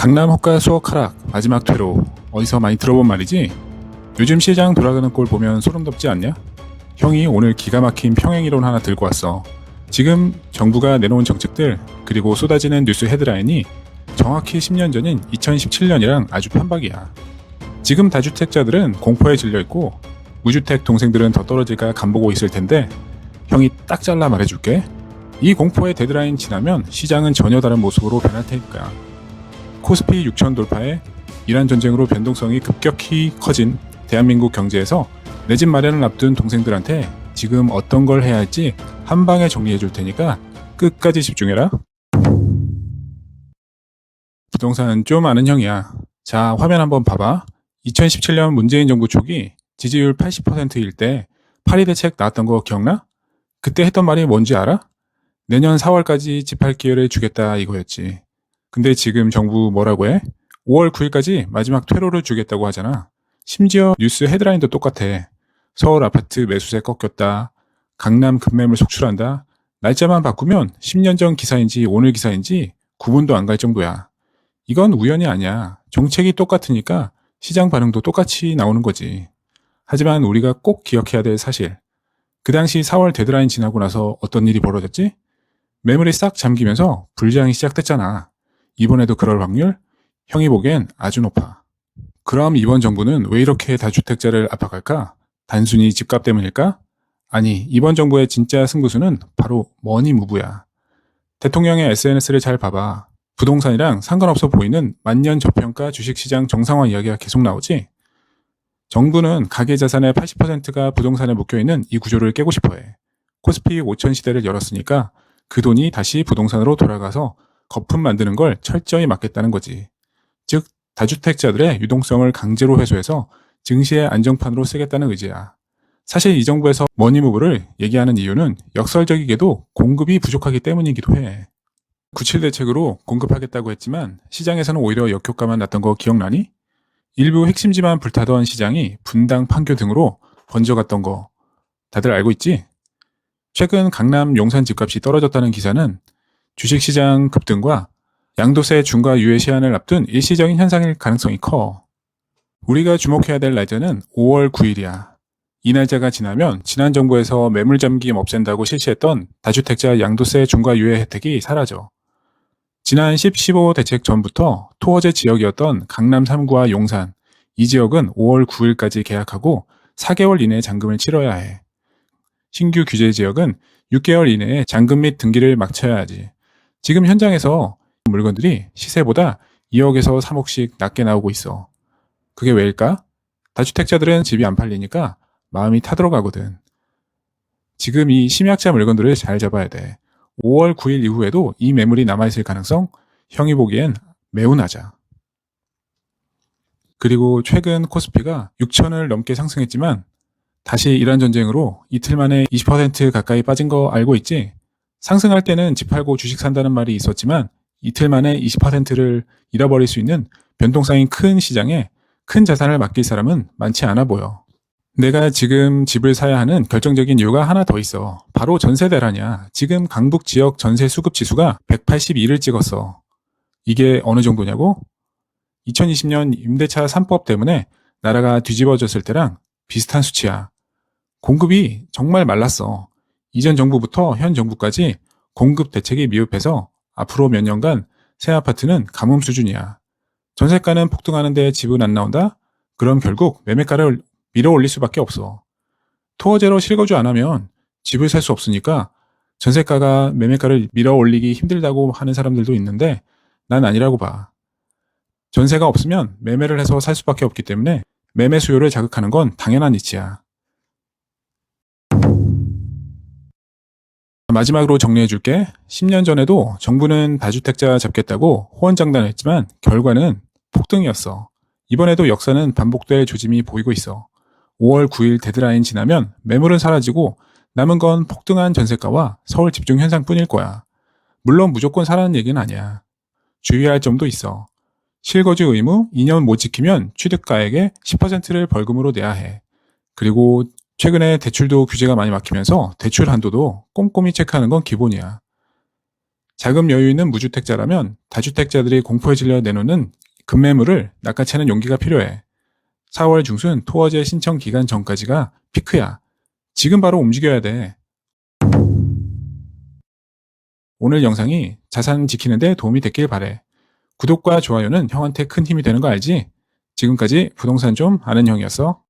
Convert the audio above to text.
강남 호가 수억 하락, 마지막 퇴로. 어디서 많이 들어본 말이지? 요즘 시장 돌아가는 꼴 보면 소름 돋지 않냐? 형이 오늘 기가 막힌 평행이론 하나 들고 왔어. 지금 정부가 내놓은 정책들, 그리고 쏟아지는 뉴스 헤드라인이 정확히 10년 전인 2017년이랑 아주 판박이야. 지금 다주택자들은 공포에 질려있고 무주택 동생들은 더 떨어질까 간보고 있을 텐데 형이 딱 잘라 말해줄게. 이 공포의 데드라인 지나면 시장은 전혀 다른 모습으로 변할 테니까. 코스피 6천 돌파에 이란 전쟁으로 변동성이 급격히 커진 대한민국 경제에서 내 집 마련을 앞둔 동생들한테 지금 어떤 걸 해야 할지 한 방에 정리해 줄 테니까 끝까지 집중해라. 부동산은 좀 아는 형이야. 자, 화면 한번 봐봐. 2017년 문재인 정부 초기 지지율 80%일 때 파리 대책 나왔던 거 기억나? 그때 했던 말이 뭔지 알아? 내년 4월까지 집 할 기회를 주겠다 이거였지. 근데 지금 정부 뭐라고 해? 5월 9일까지 마지막 퇴로를 주겠다고 하잖아. 심지어 뉴스 헤드라인도 똑같아. 서울 아파트 매수세 꺾였다. 강남 급매물 속출한다. 날짜만 바꾸면 10년 전 기사인지 오늘 기사인지 구분도 안 갈 정도야. 이건 우연이 아니야. 정책이 똑같으니까 시장 반응도 똑같이 나오는 거지. 하지만 우리가 꼭 기억해야 될 사실. 그 당시 4월 데드라인 지나고 나서 어떤 일이 벌어졌지? 매물이 싹 잠기면서 불장이 시작됐잖아. 이번에도 그럴 확률? 형이 보기엔 아주 높아. 그럼 이번 정부는 왜 이렇게 다주택자를 압박할까? 단순히 집값 때문일까? 아니, 이번 정부의 진짜 승부수는 바로 머니무브야. 대통령의 SNS를 잘 봐봐. 부동산이랑 상관없어 보이는 만년 저평가 주식시장 정상화 이야기가 계속 나오지? 정부는 가계자산의 80%가 부동산에 묶여있는 이 구조를 깨고 싶어해. 코스피 5천 시대를 열었으니까 그 돈이 다시 부동산으로 돌아가서 거품 만드는 걸 철저히 막겠다는 거지. 즉, 다주택자들의 유동성을 강제로 회수해서 증시의 안정판으로 쓰겠다는 의지야. 사실 이 정부에서 머니무브를 얘기하는 이유는 역설적이게도 공급이 부족하기 때문이기도 해. 97 대책으로 공급하겠다고 했지만 시장에서는 오히려 역효과만 났던 거 기억나니? 일부 핵심지만 불타던 시장이 분당, 판교 등으로 번져갔던 거 다들 알고 있지? 최근 강남 용산 집값이 떨어졌다는 기사는 주식시장 급등과 양도세 중과 유예 시한을 앞둔 일시적인 현상일 가능성이 커. 우리가 주목해야 될 날짜는 5월 9일이야. 이 날짜가 지나면 지난 정부에서 매물잠김 없앤다고 실시했던 다주택자 양도세 중과 유예 혜택이 사라져. 지난 10, 15 대책 전부터 토어제 지역이었던 강남 3구와 용산, 이 지역은 5월 9일까지 계약하고 4개월 이내에 잔금을 치러야 해. 신규 규제 지역은 6개월 이내에 잔금 및 등기를 마쳐야 하지. 지금 현장에서 물건들이 시세보다 2억에서 3억씩 낮게 나오고 있어. 그게 왜일까? 다주택자들은 집이 안 팔리니까 마음이 타들어가거든. 지금 이 심약자 물건들을 잘 잡아야 돼. 5월 9일 이후에도 이 매물이 남아있을 가능성? 형이 보기엔 매우 낮아. 그리고 최근 코스피가 6천을 넘게 상승했지만 다시 이란 전쟁으로 이틀 만에 20% 가까이 빠진 거 알고 있지? 상승할 때는 집 팔고 주식 산다는 말이 있었지만 이틀 만에 20%를 잃어버릴 수 있는 변동성이 큰 시장에 큰 자산을 맡길 사람은 많지 않아 보여. 내가 지금 집을 사야 하는 결정적인 이유가 하나 더 있어. 바로 전세 대란이야. 지금 강북 지역 전세 수급 지수가 182를 찍었어. 이게 어느 정도냐고? 2020년 임대차 3법 때문에 나라가 뒤집어졌을 때랑 비슷한 수치야. 공급이 정말 말랐어. 이전 정부부터 현 정부까지 공급 대책이 미흡해서 앞으로 몇 년간 새 아파트는 가뭄 수준이야. 전세가는 폭등하는데 집은 안 나온다? 그럼 결국 매매가를 밀어 올릴 수밖에 없어. 토어제로 실거주 안 하면 집을 살 수 없으니까 전세가가 매매가를 밀어 올리기 힘들다고 하는 사람들도 있는데 난 아니라고 봐. 전세가 없으면 매매를 해서 살 수밖에 없기 때문에 매매 수요를 자극하는 건 당연한 이치야. 마지막으로 정리해줄게. 10년 전에도 정부는 다주택자 잡겠다고 호언장담했지만 결과는 폭등이었어. 이번에도 역사는 반복될 조짐이 보이고 있어. 5월 9일 데드라인 지나면 매물은 사라지고 남은 건 폭등한 전세가와 서울 집중 현상뿐일 거야. 물론 무조건 사라는 얘기는 아니야. 주의할 점도 있어. 실거주 의무 2년 못 지키면 취득가액의 10%를 벌금으로 내야 해. 그리고 최근에 대출도 규제가 많이 막히면서 대출 한도도 꼼꼼히 체크하는 건 기본이야. 자금 여유 있는 무주택자라면 다주택자들이 공포에 질려 내놓는 급매물을 낚아채는 용기가 필요해. 4월 중순 토어제 신청 기간 전까지가 피크야. 지금 바로 움직여야 돼. 오늘 영상이 자산 지키는 데 도움이 됐길 바래. 구독과 좋아요는 형한테 큰 힘이 되는 거 알지? 지금까지 부동산 좀 아는 형이었어.